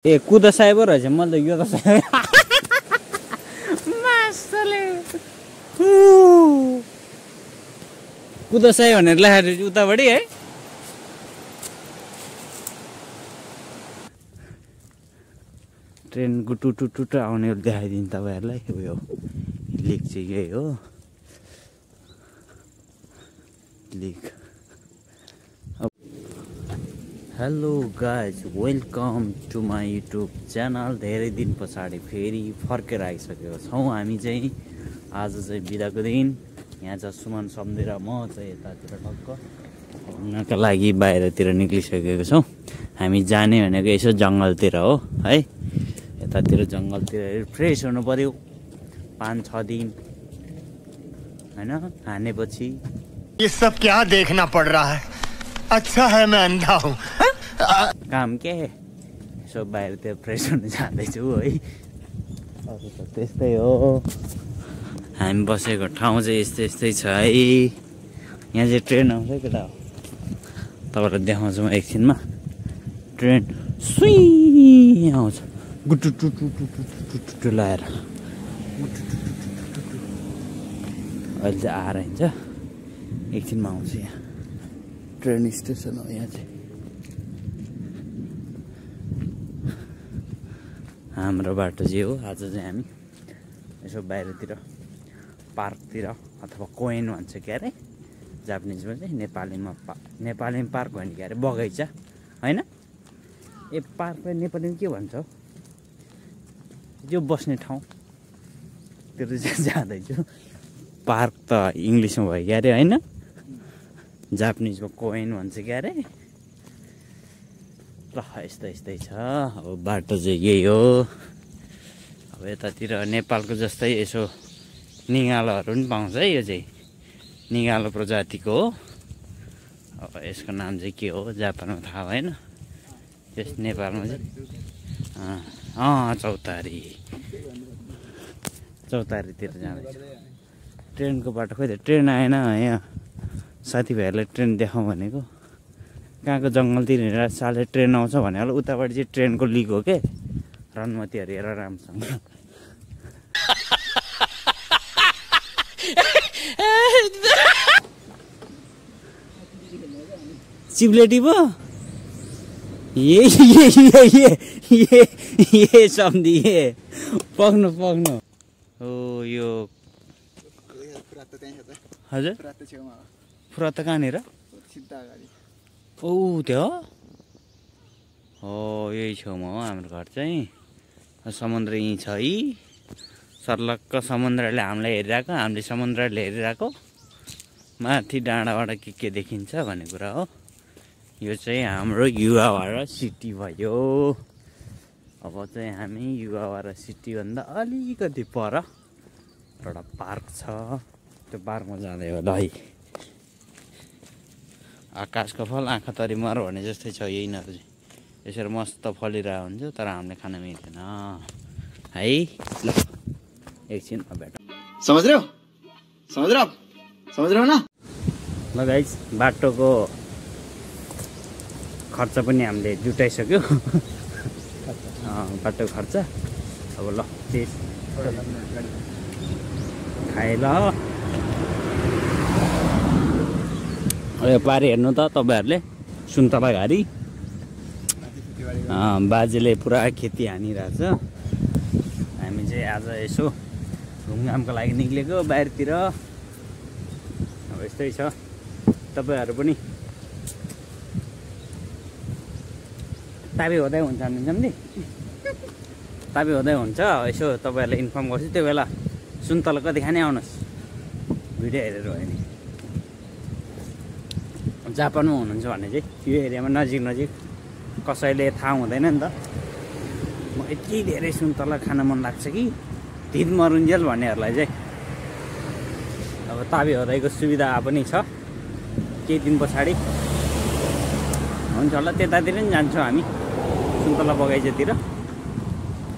ए कुदा साहेब रहेछ मैले त यो त साहेब मासले कुदा साहेब भनेर लेखेर उताबाटै है ट्रेन गुटु टुटु आउने देखाइदिनु तपाईहरुलाई यो लेक चाहिँ यही हो लेक hello guys welcome to my YouTube channel धेरै दिन पछाडि फेरि फर्केर आइसकेको छौँ हामी चाहिँ आज चाहिँ बिदाको दिन यहाँ चाहिँ सुमन सम्झेर म चाहिँ यतातिर टक्क घुम्नका लागि बाहिरतिर निक्लिसकेको छौँ हामी जाने भनेको यसो जङ्गलतिर हो है यतातिर जङ्गलतिर फ्रेस हुनु पर्यो 5-6 दिन हैन खानेपछि ये सब क्या देखना पड़ रहा है अच्छा है मैं अंधा हूँ काम के यसो बाहिरतिर फ्रेस हुन जाँदैछु है अरू त त्यस्तै हो हामी बसेको ठाउँ चाहिँ यस्तै छ है यहाँ चाहिँ ट्रेन आउँछ केटा हो तपाईँलाई देखाउँछु म एकछिनमा ट्रेन सुई आउँछ गुटुटुटुटुटुटु लगाएर अहिले चाहिँ आएर हिँड्छ एकछिनमा आउँछ यहाँ ट्रेन स्टेसन हो यहाँ चाहिँ हाम्रो बाटो चाहिँ हो आज चाहिँ हामी यसो बाहिरतिर पार्कतिर अथवा कोइन भन्छ के अरे जापानिजमा चाहिँ नेपालीमा पार्क भन्छ के अरे बगैँचा होइन ए पार्क नेपालीमा के भन्छ यो बस्ने ठाउँ त्यो चाहिँ जाँदैछु पार्क त इङ्ग्लिसमा भयो क्या अरे होइन जापानिजमा कोइन भन्छ क्या अरे ल यस्तै छ अब बाटो चाहिँ यही हो अब यतातिर नेपालको जस्तै यसो निगालोहरू पनि पाउँछ है यो चाहिँ निगालो प्रजातिको हो अब यसको नाम चाहिँ के हो जापानमा थाहा भएन त्यस नेपालमा चाहिँ चौतारीतिर जाँदैछ ट्रेनको बाटो खोइ त ट्रेन आएन यहाँ साथीभाइहरूलाई ट्रेन देखाउँ भनेको कहाँको जङ्गलतिर हिँडेर साले ट्रेन आउँछ भने होला उताबाट चाहिँ ट्रेनको लिक हो के रनमतीहरू हेर राम्रोसँग चिप्लेटी पो ये सम्धी पक्नु हो यो हजुर फुरा त कहाँनिर ओ त्यो हो यही छेउमा हो हाम्रो घर चाहिँ समुद्र यहीँ छ है सर्लक्क समुद्रले हामीलाई हेरिरहेको हामीले समुद्रले हेरिरहेको माथि डाँडाबाट के देखिन्छ भन्ने कुरा हो यो चाहिँ हाम्रो युवावारा सिटी भयो अब चाहिँ हामी युवावारा सिटीभन्दा अलिकति पर एउटा पार्क छ त्यो पार्कमा जाँदै होला है आकाशको फल आँखा तरी मर भने जस्तै छ यिनीहरू चाहिँ यसरी मस्त फलिरहेको हुन्छ तर हामीले खान मिल्दैन है ल एकछिन भेट समझ रहे हो ना ल गाइस बाटोको खर्च पनि हामीले जुटाइसक्यो बाटो खर्च अब ल खाए ल यो पारि हेर्नु त तपाईँहरूले सुन्तला घारी बाजेले पुरा खेती हानिरहेछ हामी चाहिँ आज यसो घुमघामको लागि निक्लेको बाहिरतिर अब यस्तै छ तपाईँहरू पनि ताबी हुँदै हुन्छ हामी सम्झि ताबी हुँदै हुन्छ यसो तपाईँहरूलाई इन्फर्म गर्छु त्यो बेला सुन्तला कति खाने आउनुहोस् भिडियो हेरेर भयो नि जापानमा हुनुहुन्छ भने चाहिँ यो एरियामा नजिक कसैले थाहा हुँदैन नि त म यति धेरै सुन्तला खान मन लाग्छ कि धित मरुन्जेल भन्नेहरूलाई चाहिँ अब ताबी हदाइको सुविधा पनि छ केही दिन पछाडि हुन्छ होला त्यतातिर पनि जान्छौँ हामी सुन्तला बगैँचातिर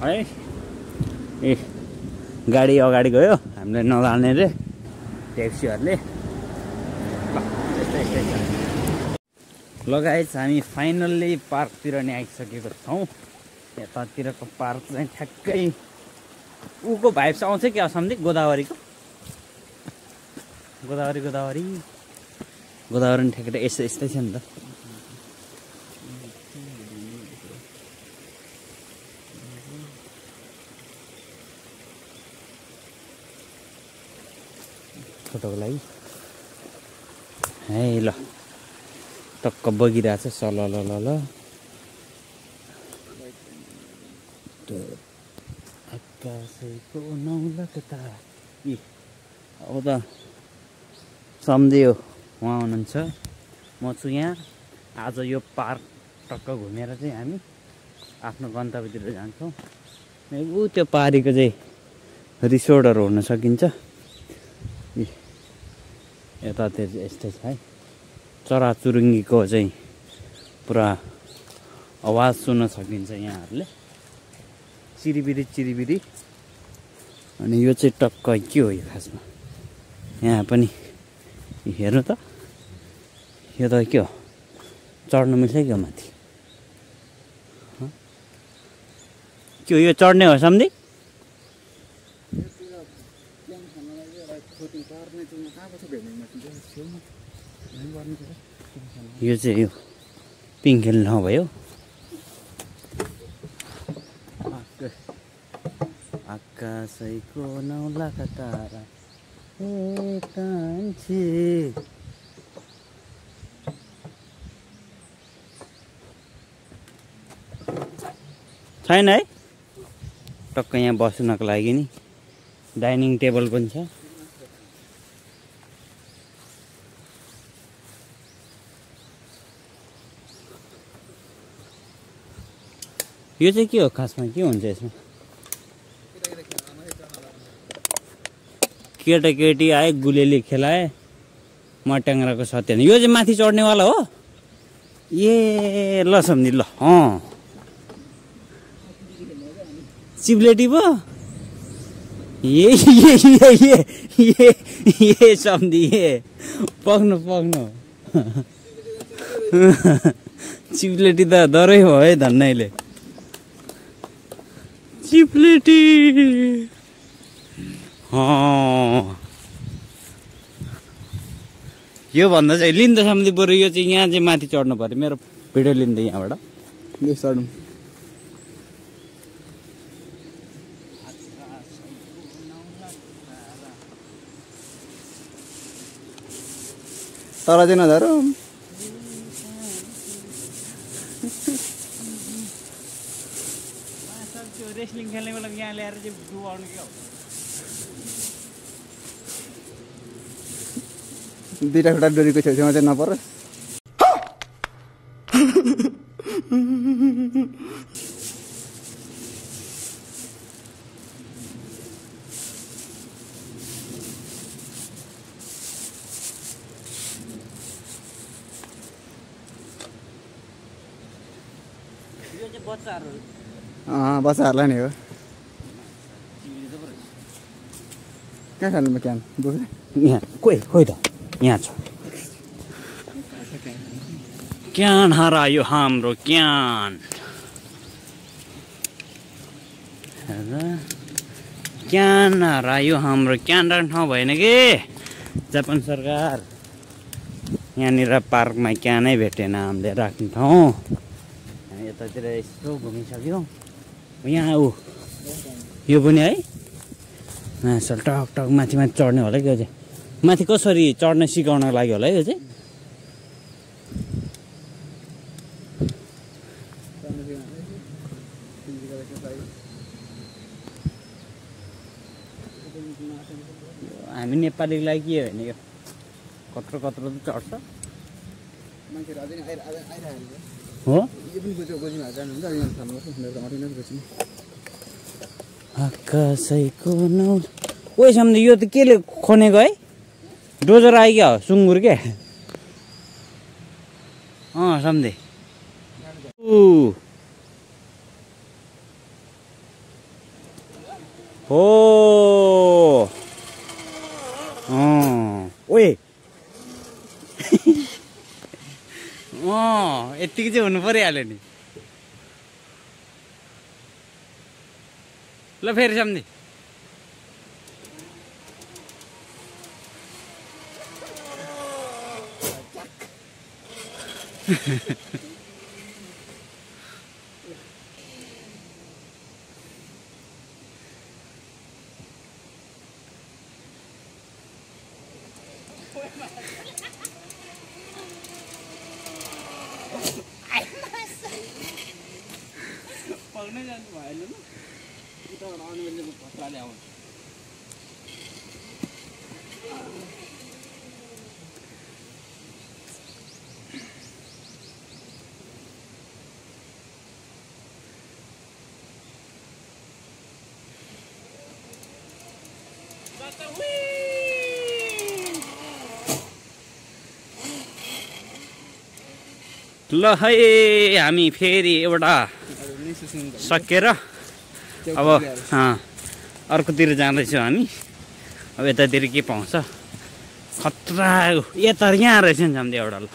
है ए गाडी अगाडि गयो हामीले नजाने रे ट्याक्सीहरूले लगायत हामी फाइनल्ली पार्कतिर नै आइसकेको छौँ यतातिरको पार्क चाहिँ ठ्याक्कै ऊको भाइब्स आउँछ क्या सम्झि गोदावरीको गोदावरी नि ठ्याक्कै यस्तै छ नि त फोटोको लागि है ल टक्क बगिरहेछ सल ल आकाशैको नौलाको तारा अब त सम्झियो उहाँ हुनुहुन्छ म छु यहाँ आज यो पार्क टक्क घुमेर चाहिँ हामी आफ्नो गन्तव्यतिर जान्छौँ ऊ त्यो पारीको चाहिँ रिसोर्टहरू हुन सकिन्छ यतातिर चाहिँ यस्तै छ है चराचुरुङ्गीको चाहिँ पुरा आवाज सुन्न सकिन्छ यहाँहरूले चिरिबिरी अनि यो चाहिँ टक्क के हो यो खासमा यहाँ पनि हेर्नु त यो त के हो चढ्नु मिल्छ क्या माथि के हो यो चढ्ने हो सम्झि यो चाहिँ यो पिङ खेल्ने ठाउँ भयो आकाशैको नौलाका तारा ए कान्छी छैन है टक्क यहाँ बस्नको लागि नि डाइनिङ टेबल पनि छ यो चाहिँ के हो खासमा के हुन्छ यसमा केटाकेटी आए गुलेली खेलाए मट्याङ्ग्राको सत्यान यो चाहिँ माथि चढ्नेवाला हो ए ल सम्झि ल चिप्लेटी पो ये सम्झि पक्नु चिप्लेटी त डरै हो है धन्नैले चिप्लेटी यो भन्दा चाहिँ लिन्छ सम्झि बरु यो चाहिँ यहाँ चाहिँ माथि चढ्नु पर्यो मेरो भिडियो लिँदै यहाँबाट चढौँ तर चाहिँ नझरौँ रेस्लिङ खेल्ने बेला यहाँ ल्याएर चाहिँ डुबाउनु क्या हो दुईटा खुट्टा डोरीको छेउछाउमा चाहिँ नपरोस् बच्चाहरूलाई नि हो कहाँ खानुमा क्यान यहाँ खोइ त यहाँ छ क्यान हरायो हाम्रो क्यान क्यान हरायो हाम्रो क्यान राख्ने ठाउँ भएन कि जापान सरकार यहाँनिर पार्कमा क्यानै भेटेन हामीले राख्ने ठाउँ यतातिर यस्तो घुमिसक्यो यहाँ ऊ यो पनि है मान्छे टक टक माथि चढ्ने होला कि यो चाहिँ माथि कसरी चढ्न सिकाउनको लागि होला है यो चाहिँ हामी नेपालीको लागि के होइन यो कत्रो त चढ्छ हो आकाशैको नौ ओइ सम्झि यो त केले खनेको है डोजर आइक्या हो सुँगुर के सम्झे हो ओए यत्तिकै चाहिँ हुनु परिहाल्यो नि ल फेरि सम्झी पक्नै जानु भएन नि उताबाट आउनु बेला खतराले आउनु ल है हामी फेरि एउटा सकेर अब अर्कोतिर जाँदैछौँ हामी अब यतातिर के पाउँछ खतरा यता यहाँ रहेछ नि झन् एउटा ल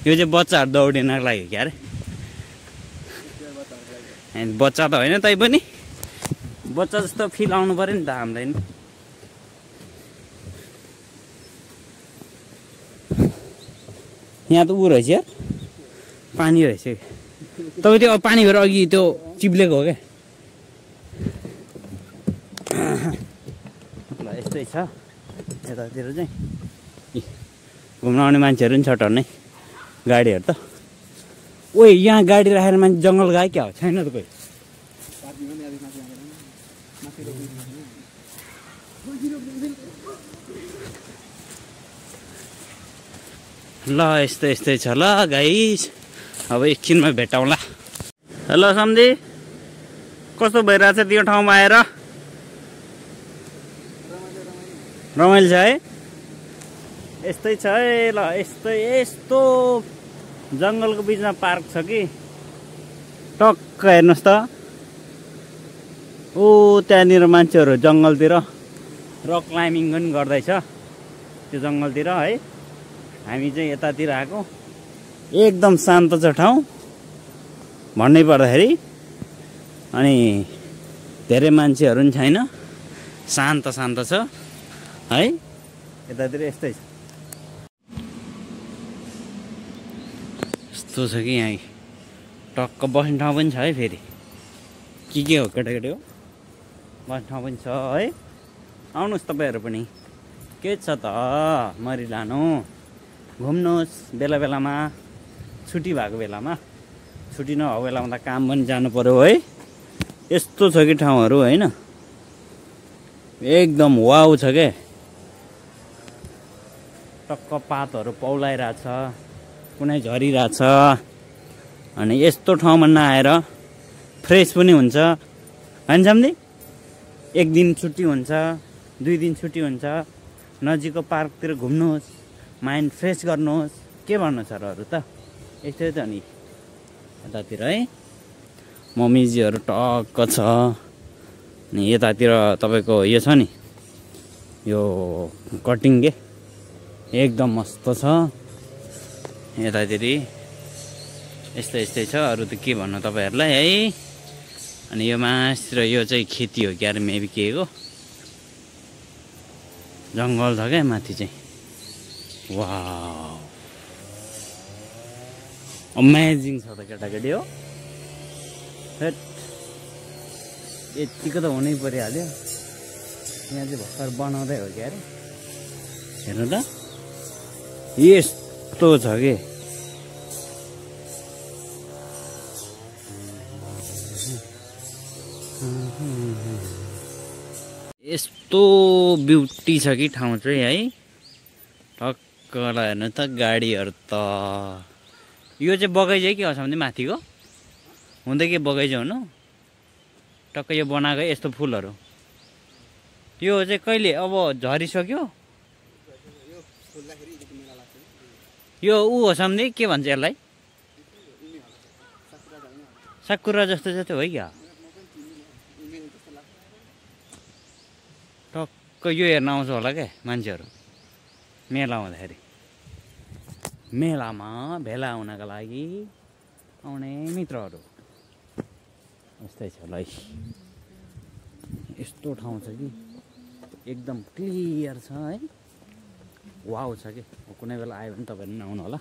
यो चाहिँ बच्चाहरू दौडिनको लागि क्या अरे बच्चा त होइन तै पनि बच्चा जस्तो फिल आउनु पऱ्यो नि त हामीलाई नि यहाँ त ऊ रहेछ यार पानी रहेछ तपाईँ त्यो पानी भएर अघि त्यो चिप्लेको हो क्या ल यस्तै छ यतातिर चाहिँ घुम्न आउने मान्छेहरू पनि छ टर्नै गाडीहरू त ओ यहाँ गाडी राखेर मान्छे जङ्गल गयो क्या हो छैन त कोही ल यस्तै छ ल गाइस अब एकछिनमा भेटौँला हेलो सम्झी कस्तो भइरहेछ त्यो ठाउँमा आएर रमाइलो छ है यस्तै छ है ल यस्तो जङ्गलको बिचमा पार्क छ कि टक्क हेर्नुहोस् त ओ त्यहाँनिर मान्छेहरू जङ्गलतिर रक क्लाइम्बिङ पनि गर्दैछ त्यो जङ्गलतिर है हामी चाहिँ यतातिर आएको एकदम शान्त छ ठाउँ भन्नै पर्दाखेरि अनि धेरै मान्छेहरू पनि छैन शान्त छ है यतातिर यस्तै छ यस्तो छ कि यहाँ टक्क बस्ने ठाउँ पनि छ है फेरि के हो केटाकेटी हो बस्ने ठाउँ पनि छ है आउनुहोस् तपाईँहरू पनि के छ त मरिलानु घुम्नुहोस् बेला बेलामा छुट्टी भएको बेलामा छुट्टी नभएको बेलामा त काम पनि जानु पर्यो है यस्तो छ कि ठाउँहरू होइन एकदम वाउ छ के टक्क पातहरू पौलाइरहेछ कुनै झरिरहेछ अनि यस्तो ठाउँमा नआएर फ्रेस पनि हुन्छ होइन सम्झी एक दिन छुट्टी हुन्छ 2 दिन छुट्टी हुन्छ नजिकको पार्कतिर घुम्नुहोस् माइन्ड फ्रेस गर्नुहोस् के भन्नु छ र अरू त यस्तै त नि यतातिर है मम्मीजीहरू टक्क छ अनि यतातिर तपाईँको यो छ नि यो कटिङ के एकदम मस्त छ यतातिर यस्तै छ अरू त के भन्नु तपाईँहरूलाई है अनि यो मासतिर यो चाहिँ खेती हो क्या मेबी के हो जङ्गल छ क्या माथि चाहिँ वाउ अमेजिङ छ त केटाकेटी हो हेट यतिको त हुनै परिहाल्यो यहाँ चाहिँ भर्खर बनाउँदै हो क्या अरे हेर्नु त यस्तो छ कि यस्तो ब्युटी छ कि ठाउँ चाहिँ है टक्क हेर्नु त गाडीहरू त यो चाहिँ बगैँचा के हो भने माथिको हुँदै के बगैँचा हुनु टक्क यो बनाएको यस्तो फुलहरू यो चाहिँ कहिले अब झरिसक्यो यो ऊ हो सम्झे के भन्छ यसलाई साकुरा जस्तो चाहिँ त्यो हो क्या टक्क यो हेर्न आउँछ होला क्या मान्छेहरू मेला हुँदाखेरि मेलामा भेला हुनका लागि आउने मित्रहरू यस्तै छ ल यस्तो ठाउँ छ कि एकदम क्लियर छ है वाउ छ कि कुनै बेला आयो भने तपाईँहरू पनि आउनु होला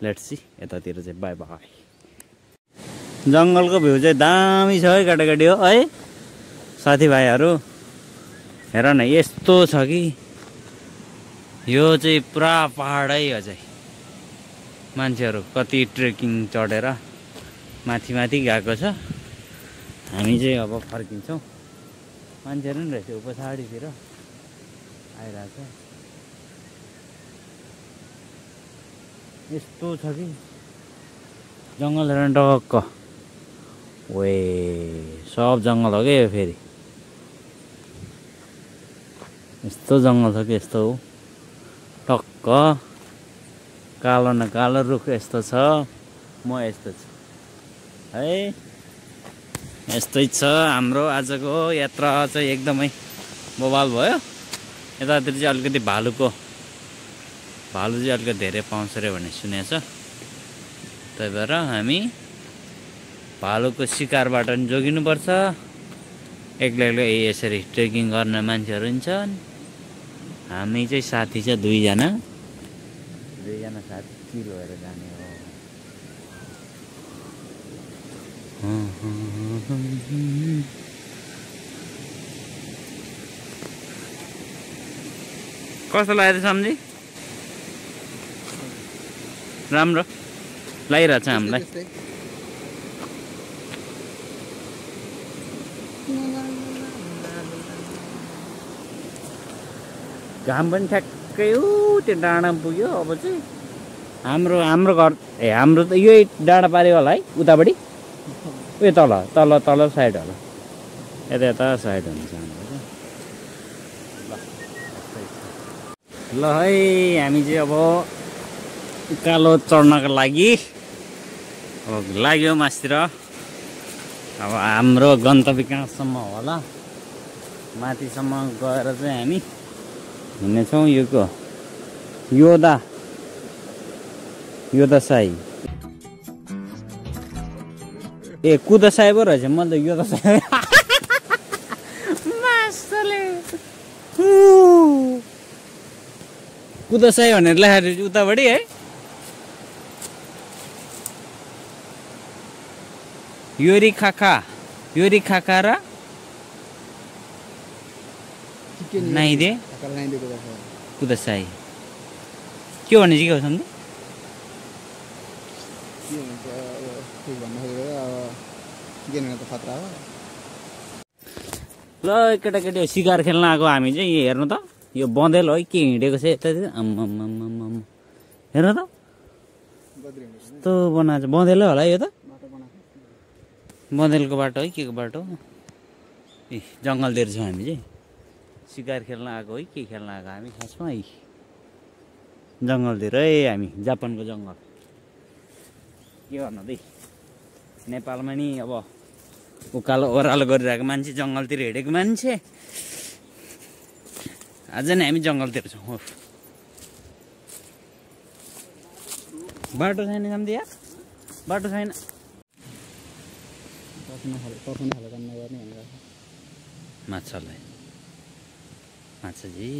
लेट्स सी यतातिर चाहिँ बाई बाई जङ्गलको भ्यू चाहिँ दामी छ है केटाकेटी हो है साथीभाइहरू हेर न यस्तो छ कि यो चाहिँ पुरा पहाड है अझै मान्छेहरू कति ट्रेकिङ चढेर माथि माथि गएको छ हामी चाहिँ अब फर्किन्छौँ मान्छेहरू पनि रहेछ पछाडितिर आइरहेछ यस्तो छ कि जङ्गल हेर टक्क वे सब जङ्गल हो क्या यो फेरि यस्तो जङ्गल छ कि यस्तो हो टक्क कालो न कालो रुख यस्तो छ म यस्तो छु है यस्तै छ हाम्रो आजको यात्रा चाहिँ एकदमै बवाल भयो यतातिर चाहिँ अलिकति भालु चाहिँ अलिकति धेरै पाउँछ अरे भन्ने सुनेको छ त्यही भएर हामी भालुको शिकारबाट पनि जोगिनुपर्छ एक्लै यसरी ट्रेकिङ गर्ने मान्छेहरू पनि छन् हामी चाहिँ साथी छ दुईजना साथी चिल भएर जाने हो कस्तो लाग्यो सम्झी राम्रो लागिरहेछ हामीलाई घाम पनि ठ्याक्कै त्यो डाँडामा पुग्यो अब चाहिँ हाम्रो घर हाम्रो त यही डाँडा पाऱ्यो होला है उतापट्टि उयो तल साइड होला यता साइड हुन्छ हाम्रो ल है हामी चाहिँ अब उकालो चढ्नको लागि अब लाग्यो मास्तिर अब हाम्रो गन्तव्य कहाँसम्म होला माथिसम्म गएर चाहिँ हामी हिँड्नेछौँ योदा साई ए कुदा साई पो रहेछ मैले त योदा साई कुदा साई भनेर लेखेर उतापट्टि है योरी खाका र नाइदे कुदा साई के भने चाहिँ के हो सम्झे ल केटाकेटी शिकार खेल्न आएको हामी चाहिँ हेर्नु त यो बँदेल हो के हिँडेको छ यतातिर हेर्नु त यस्तो बनाएको छ बँदेलै होला यो त बँदेलको बाटो है के को बाटो ए जङ्गलतिर छौँ हामी चाहिँ शिकार खेल्न आएको है के खेल्न आएको हामी खासमा है जङ्गलतिर है हामी जापानको जङ्गल के गर्नु त नेपालमा नि अब उकालो ओह्रालो गरिरहेको मान्छे जङ्गलतिर हिँडेको मान्छे आज नै हामी जङ्गलतिर छौँ बाटो छैन सम्झे यार बाटो छैन माछालाई माछाजी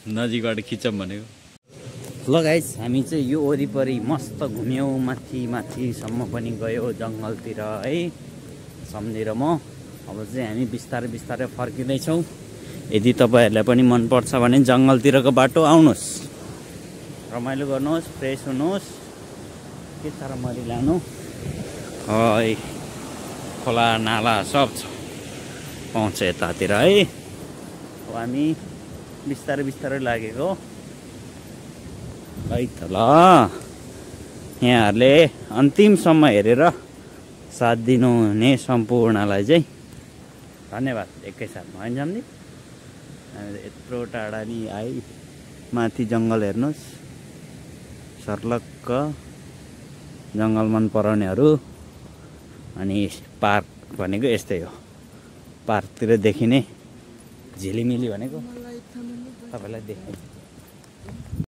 नजिकबाट खिचौँ भनेको ल गाइस हामी चाहिँ यो वरिपरि मस्त घुम्यौँ माथिसम्म पनि गयो जङ्गलतिर है सम्झेर म अब चाहिँ हामी बिस्तारै फर्किँदैछौँ यदि तपाईँहरूलाई पनि मनपर्छ भने जङ्गलतिरको बाटो आउनुहोस् रमाइलो गर्नुहोस् फ्रेस हुनुहोस् के साह्रो मरि लानु है खोला नाला सब छ पाउँछ यतातिर है अब हामी बिस्तारै लागेको है त ल यहाँहरूले अन्तिमसम्म हेरेर साथ दिनुहुने सम्पूर्णलाई चाहिँ धन्यवाद एकैसाथमा होइन जान्ने। हामीले यत्रो टाढा नि आइ माथि जङ्गल हेर्नुहोस्, सर्लक्क जङ्गल मन पराउनेहरू। अनि पार्क भनेको यस्तै हो, पार्कतिर देखिने झिलिमिली भनेको तपाईँलाई देखाइ